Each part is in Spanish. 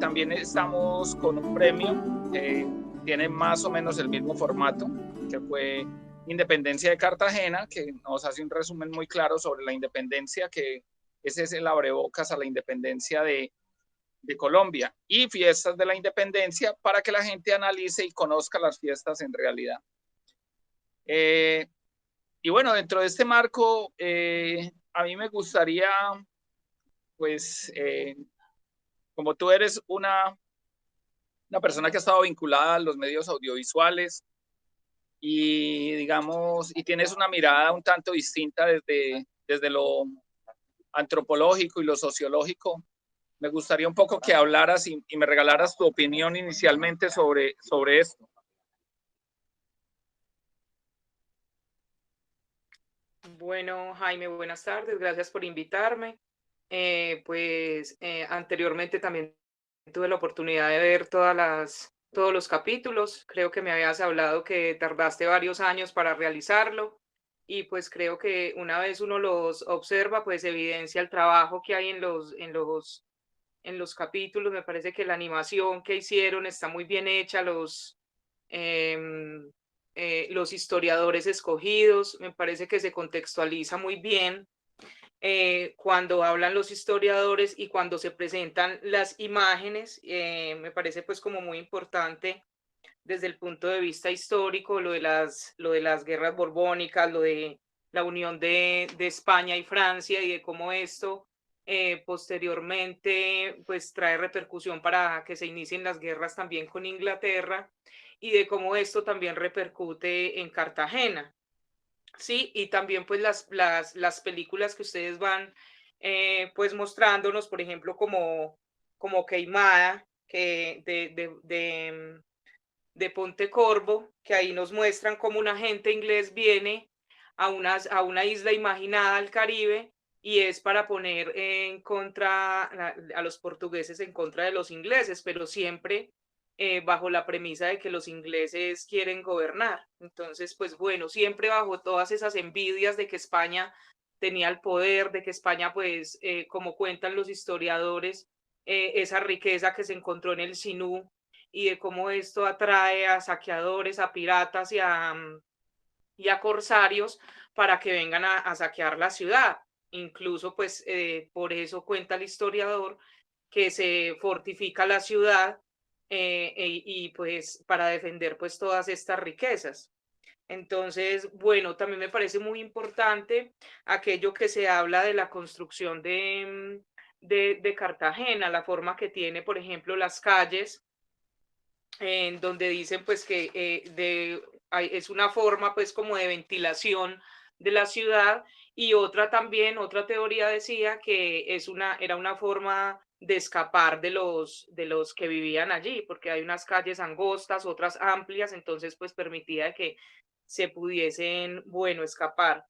También estamos con un premio que tiene más o menos el mismo formato, que fue Independencia de Cartagena, que nos hace un resumen muy claro sobre la independencia, que ese es el abrebocas a la independencia de Colombia, y fiestas de la independencia para que la gente analice y conozca las fiestas en realidad. Eh, y bueno, dentro de este marco, a mí me gustaría, pues, como tú eres una persona que ha estado vinculada a los medios audiovisuales y, digamos, y tienes una mirada un tanto distinta desde lo antropológico y lo sociológico, me gustaría un poco que hablaras y me regalaras tu opinión inicialmente sobre esto. Bueno, Jaime, buenas tardes, gracias por invitarme. Anteriormente también tuve la oportunidad de ver todos los capítulos. Creo que me habías hablado que tardaste varios años para realizarlo y pues creo que una vez uno los observa, pues evidencia el trabajo que hay en los capítulos. Me parece que la animación que hicieron está muy bien hecha, em, los historiadores escogidos, me parece que se contextualiza muy bien cuando hablan los historiadores y cuando se presentan las imágenes. Me parece pues como muy importante desde el punto de vista histórico lo de las guerras borbónicas, lo de la unión de España y Francia y de cómo esto posteriormente pues trae repercusión para que se inicien las guerras también con Inglaterra y de cómo esto también repercute en Cartagena. Sí, y también pues las películas que ustedes van pues mostrándonos, por ejemplo, como Queimada, de Pontecorvo, que ahí nos muestran cómo un agente inglés viene a una isla imaginada al Caribe y es para poner en contra a los portugueses en contra de los ingleses, pero siempre bajo la premisa de que los ingleses quieren gobernar. Entonces, pues bueno, siempre bajo todas esas envidias de que España tenía el poder, de que España, pues, como cuentan los historiadores, esa riqueza que se encontró en el Sinú y de cómo esto atrae a saqueadores, a piratas y a corsarios para que vengan a saquear la ciudad. Incluso, pues, por eso cuenta el historiador que se fortifica la ciudad y pues para defender pues todas estas riquezas. Entonces, bueno, también me parece muy importante aquello que se habla de la construcción de Cartagena, la forma que tiene, por ejemplo, las calles en donde dicen pues que es una forma pues como de ventilación de la ciudad y otra también, otra teoría decía que era una forma de escapar de los que vivían allí, porque hay unas calles angostas, otras amplias, entonces pues permitía que se pudiesen, bueno, escapar.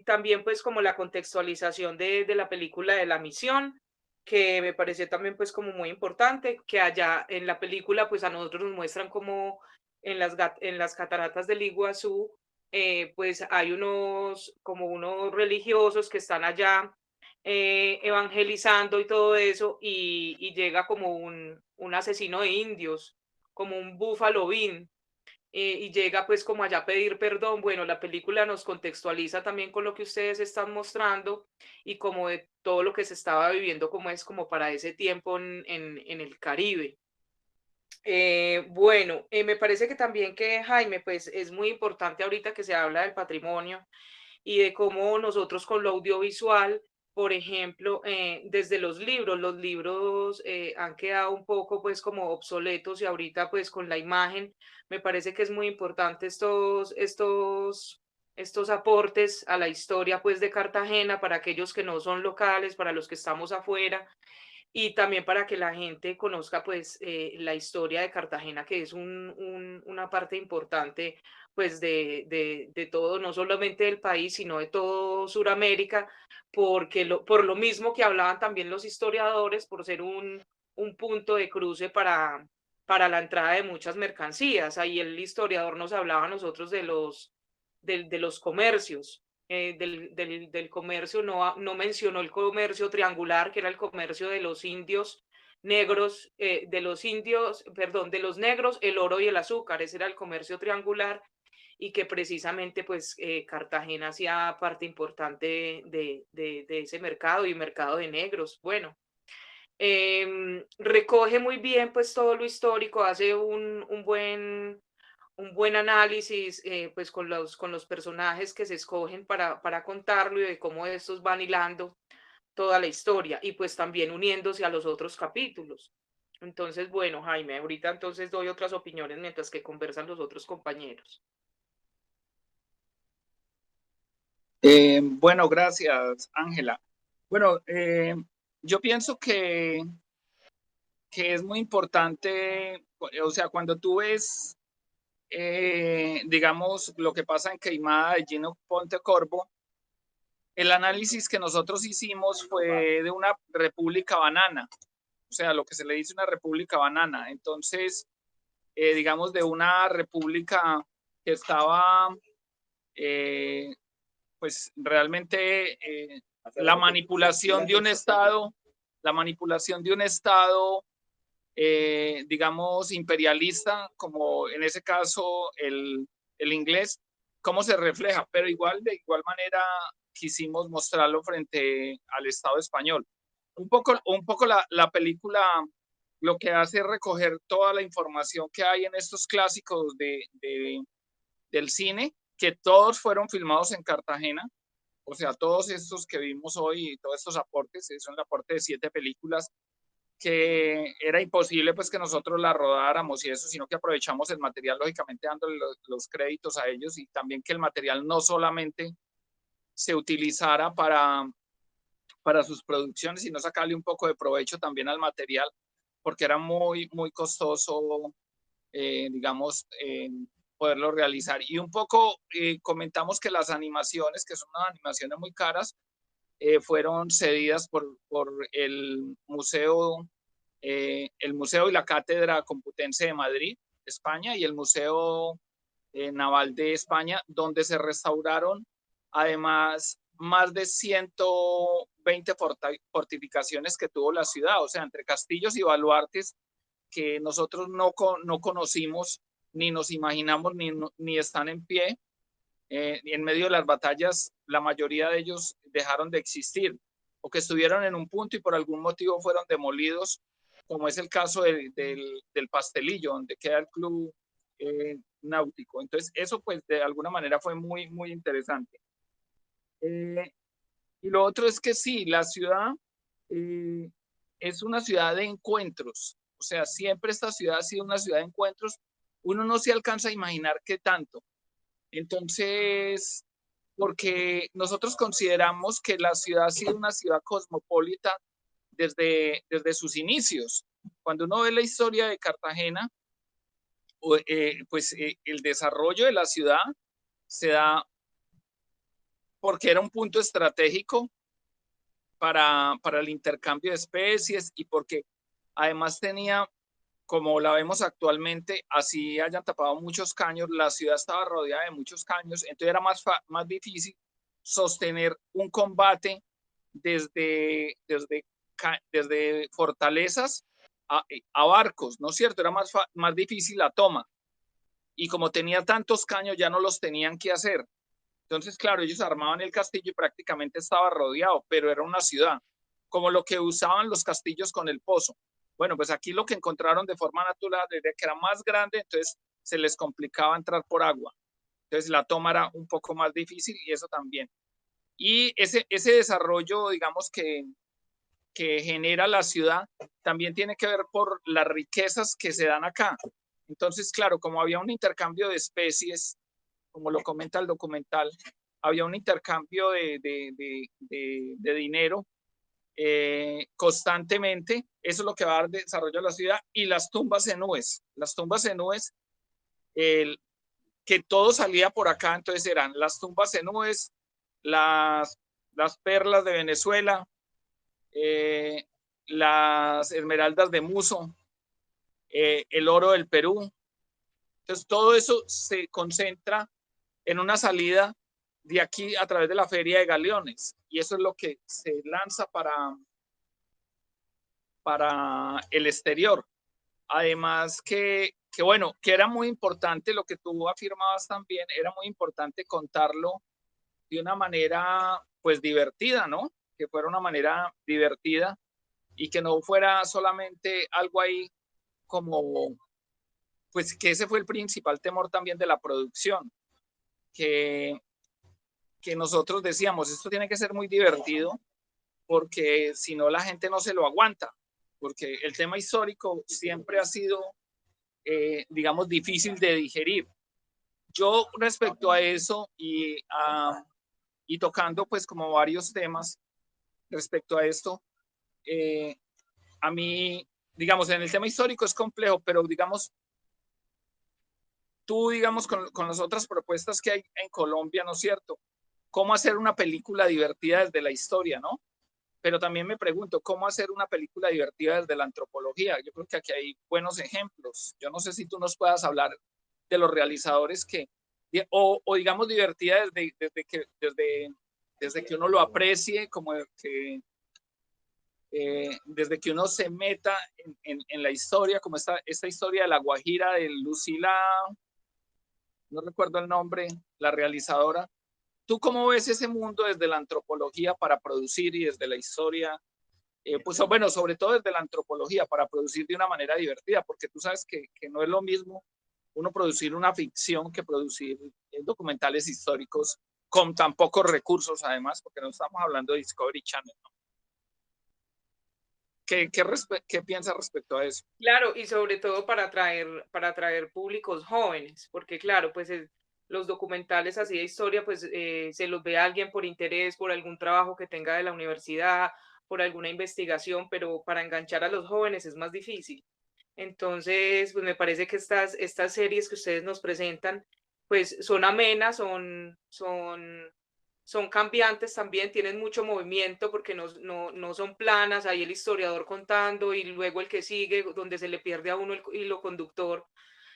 También pues como la contextualización de la película de La Misión, que me pareció también pues como muy importante, que allá en la película pues a nosotros nos muestran como en las cataratas del Iguazú, pues hay como unos religiosos que están allá evangelizando y todo eso, y llega como un asesino de indios, como un Buffalo Bill, y llega pues como allá a pedir perdón. Bueno, la película nos contextualiza también con lo que ustedes están mostrando y como de todo lo que se estaba viviendo como es como para ese tiempo en el Caribe. Bueno, me parece que también que Jaime, pues es muy importante ahorita que se habla del patrimonio y de cómo nosotros con lo audiovisual, por ejemplo, desde los libros han quedado un poco pues como obsoletos y ahorita pues con la imagen, me parece que es muy importante estos aportes a la historia pues de Cartagena para aquellos que no son locales, para los que estamos afuera y también para que la gente conozca pues la historia de Cartagena, que es una parte importante pues de todo, no solamente del país, sino de todo Sudamérica, porque por lo mismo que hablaban también los historiadores, por ser un punto de cruce para la entrada de muchas mercancías. Ahí el historiador nos hablaba a nosotros de los comercios. Del comercio, no mencionó el comercio triangular, que era el comercio de los indios negros, de los indios, perdón, de los negros, el oro y el azúcar. Ese era el comercio triangular y que precisamente pues Cartagena hacía parte importante de ese mercado y mercado de negros. Bueno, recoge muy bien pues todo lo histórico, hace un buen análisis pues con los personajes que se escogen para contarlo y de cómo estos van hilando toda la historia y pues también uniéndose a los otros capítulos. Entonces, bueno, Jaime, ahorita entonces doy otras opiniones mientras que conversan los otros compañeros. Bueno, gracias, Ángela. Bueno, yo pienso que es muy importante, o sea, cuando tú ves, digamos, lo que pasa en Queimada de Gino Pontecorvo, el análisis que nosotros hicimos fue de una república banana, o sea, lo que se le dice una república banana. Entonces, digamos, de una república que estaba, eh, pues realmente la manipulación de un Estado, la manipulación de un Estado, digamos, imperialista, como en ese caso el inglés, cómo se refleja, pero igual, de igual manera quisimos mostrarlo frente al Estado español. Un poco la película lo que hace es recoger toda la información que hay en estos clásicos del cine, que todos fueron filmados en Cartagena, o sea, todos estos que vimos hoy, todos estos aportes, es un aporte de 7 películas que era imposible pues que nosotros la rodáramos y eso, sino que aprovechamos el material, lógicamente dándole los créditos a ellos y también que el material no solamente se utilizara para sus producciones, sino sacarle un poco de provecho también al material, porque era muy costoso, digamos, poderlo realizar. Y un poco comentamos que las animaciones, que son unas animaciones muy caras, fueron cedidas por el Museo y la Cátedra Complutense de Madrid, España, y el Museo Naval de España, donde se restauraron además más de 120 fortificaciones que tuvo la ciudad, o sea, entre castillos y baluartes que nosotros no conocimos, ni nos imaginamos, ni están en pie. En medio de las batallas, la mayoría de ellos dejaron de existir o que estuvieron en un punto y por algún motivo fueron demolidos, como es el caso del Pastelillo, donde queda el club náutico. Entonces, eso pues de alguna manera fue muy interesante. Eh, y lo otro es que sí, la ciudad eh, es una ciudad de encuentros. O sea, siempre esta ciudad ha sido una ciudad de encuentros. Uno no se alcanza a imaginar qué tanto. Entonces, porque nosotros consideramos que la ciudad ha sido una ciudad cosmopolita desde sus inicios. Cuando uno ve la historia de Cartagena, pues el desarrollo de la ciudad se da porque era un punto estratégico para el intercambio de especies y porque además tenía, como la vemos actualmente, así hayan tapado muchos caños, la ciudad estaba rodeada de muchos caños, entonces era más difícil sostener un combate desde, desde fortalezas a barcos, ¿no es cierto? Era más difícil la toma. Y como tenía tantos caños, ya no los tenían que hacer. Entonces, claro, ellos armaban el castillo y prácticamente estaba rodeado, pero era una ciudad, como lo que usaban los castillos con el pozo. Bueno, pues aquí lo que encontraron de forma natural era que era más grande, entonces se les complicaba entrar por agua. Entonces la toma era un poco más difícil y eso también. Y ese desarrollo, digamos, que genera la ciudad, también tiene que ver por las riquezas que se dan acá. Entonces, claro, como había un intercambio de especies, como lo comenta el documental, había un intercambio de dinero constantemente. Eso es lo que va a dar desarrollo a la ciudad. Y las tumbas en nubes. Las tumbas en nubes, que todo salía por acá, entonces eran las tumbas en nubes, las perlas de Venezuela, eh, las esmeraldas de Muso, el oro del Perú. Entonces todo eso se concentra en una salida de aquí a través de la Feria de Galeones. Y eso es lo que se lanza para el exterior. Además que bueno, que era muy importante lo que tú afirmabas también, era muy importante contarlo de una manera pues divertida, ¿no? Que fuera una manera divertida y que no fuera solamente algo ahí como, pues que ese fue el principal temor también de la producción, que, que nosotros decíamos, esto tiene que ser muy divertido porque si no la gente no se lo aguanta, porque el tema histórico siempre ha sido, digamos, difícil de digerir. Yo respecto a eso y tocando pues como varios temas respecto a esto, eh, a mí, digamos, en el tema histórico es complejo, pero digamos, tú, digamos, con las otras propuestas que hay en Colombia, ¿no es cierto? ¿Cómo hacer una película divertida desde la historia, ¿no? Pero también me pregunto, ¿cómo hacer una película divertida desde la antropología? Yo creo que aquí hay buenos ejemplos. Yo no sé si tú nos puedas hablar de los realizadores que, o digamos, divertida desde que uno lo aprecie, como que desde que uno se meta en la historia, como esta historia de La Guajira, de Lucila, no recuerdo el nombre, la realizadora. ¿Tú cómo ves ese mundo desde la antropología para producir y desde la historia? Pues bueno, sobre todo desde la antropología, para producir de una manera divertida, porque tú sabes que no es lo mismo uno producir una ficción que producir documentales históricos con tan pocos recursos, además, porque no estamos hablando de Discovery Channel, ¿no? ¿Qué piensas respecto a eso? Claro, y sobre todo para atraer públicos jóvenes, porque claro, pues los documentales así de historia, pues se los ve a alguien por interés, por algún trabajo que tenga de la universidad, por alguna investigación, pero para enganchar a los jóvenes es más difícil. Entonces, pues me parece que estas series que ustedes nos presentan, pues son amenas, son cambiantes también, tienen mucho movimiento porque no son planas, ahí el historiador contando y luego el que sigue, donde se le pierde a uno el hilo conductor,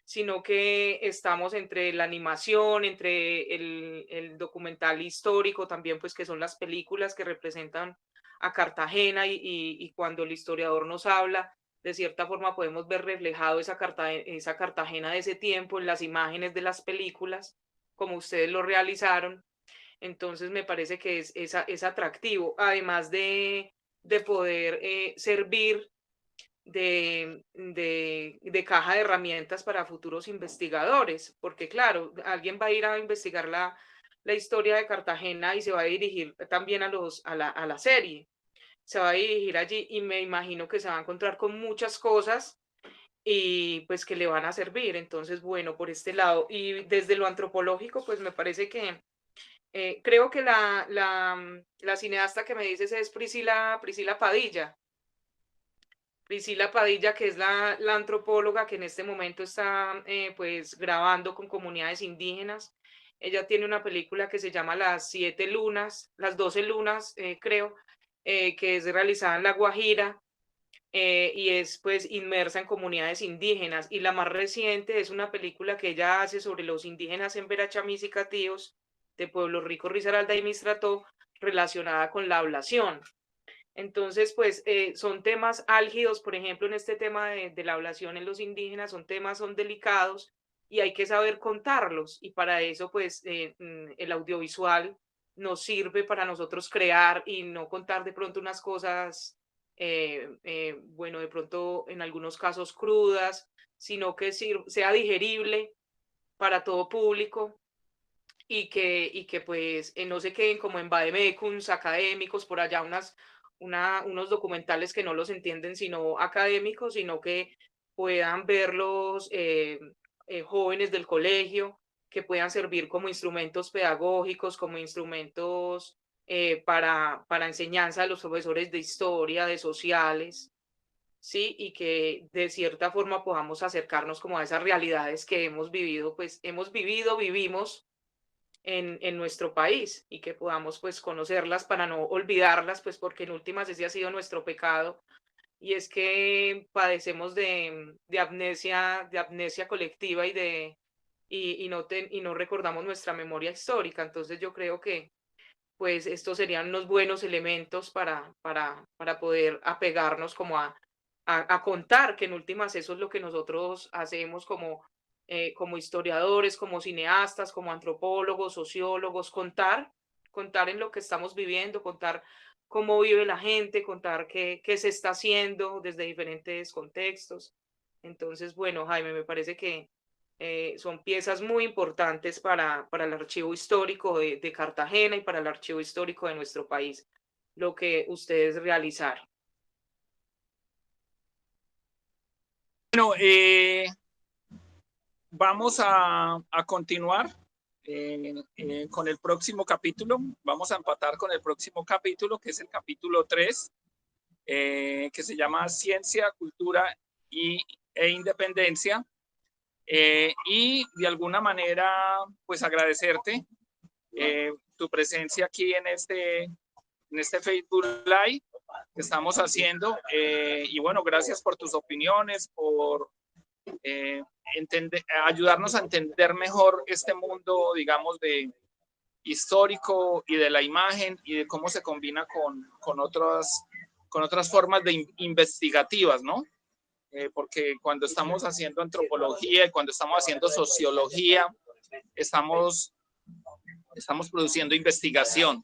sino que estamos entre la animación, entre el documental histórico también, pues que son las películas que representan a Cartagena y cuando el historiador nos habla, de cierta forma podemos ver reflejado esa Cartagena de ese tiempo en las imágenes de las películas, como ustedes lo realizaron. Entonces me parece que es atractivo, además de poder servir de caja de herramientas para futuros investigadores, porque claro, alguien va a ir a investigar la historia de Cartagena y se va a dirigir también a la serie, se va a dirigir allí y me imagino que se va a encontrar con muchas cosas y pues que le van a servir. Entonces, bueno, por este lado. Y desde lo antropológico, pues me parece que creo que la cineasta que me dices es Priscila Padilla. Priscila Padilla, que es la antropóloga que en este momento está pues grabando con comunidades indígenas. Ella tiene una película que se llama Las Siete Lunas, Las 12 Lunas, creo, que es realizada en La Guajira y es pues inmersa en comunidades indígenas. Y la más reciente es una película que ella hace sobre los indígenas en Verachamiz y Catíos de Pueblo Rico, Risaralda y Mistrató, relacionada con la ablación. Entonces, pues son temas álgidos, por ejemplo, en este tema de la ablación en los indígenas, son delicados y hay que saber contarlos. Y para eso, pues el audiovisual nos sirve para nosotros crear y no contar de pronto unas cosas, bueno, de pronto en algunos casos crudas, sino que sea digerible para todo público y que pues no se queden como en vademecums académicos por allá, unos documentales que no los entienden sino académicos, sino que puedan verlos jóvenes del colegio, que puedan servir como instrumentos pedagógicos, como instrumentos para enseñanza de los profesores de historia, de sociales, ¿sí? Y que de cierta forma podamos acercarnos como a esas realidades que hemos vivido, pues vivimos en nuestro país y que podamos pues conocerlas para no olvidarlas, pues porque en últimas ese ha sido nuestro pecado y es que padecemos de amnesia colectiva y no recordamos nuestra memoria histórica. Entonces yo creo que pues estos serían unos buenos elementos para poder apegarnos como a contar, que en últimas eso es lo que nosotros hacemos como historiadores, como cineastas, como antropólogos, sociólogos, contar en lo que estamos viviendo, contar cómo vive la gente, contar qué se está haciendo desde diferentes contextos. Entonces, bueno, Jaime, me parece que son piezas muy importantes para el archivo histórico de Cartagena y para el archivo histórico de nuestro país, lo que ustedes realizaron. Bueno, vamos a continuar con el próximo capítulo. Vamos a empatar con el próximo capítulo, que es el capítulo 3, que se llama Ciencia, Cultura e Independencia. Y de alguna manera, pues agradecerte tu presencia aquí en este Facebook Live que estamos haciendo. Y bueno, gracias por tus opiniones, por ayudarnos a entender mejor este mundo, digamos, de histórico y de la imagen y de cómo se combina con otras formas de investigativas, ¿no? Porque cuando estamos haciendo antropología y cuando estamos haciendo sociología, estamos produciendo investigación.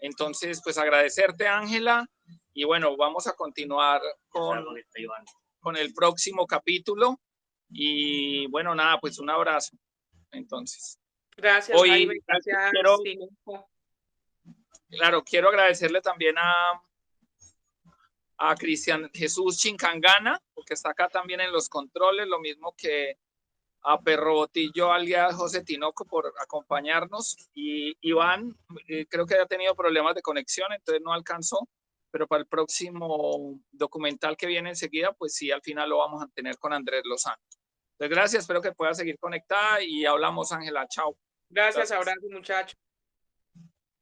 Entonces, pues agradecerte, Ángela, y bueno, vamos a continuar con el próximo capítulo. Y bueno, nada, pues un abrazo. Entonces, Gracias, Jaime. Gracias. Quiero agradecerle también a Cristian Jesús Chincangana, porque está acá también en los controles, lo mismo que a Perro Botillo, alias José Tinoco, por acompañarnos. Y Iván, creo que ha tenido problemas de conexión, entonces no alcanzó, pero para el próximo documental que viene enseguida, pues sí, al final lo vamos a tener con Andrés Lozano. Entonces, gracias, espero que pueda seguir conectada y hablamos, Ángela. Chao. Gracias, abrazo, muchachos.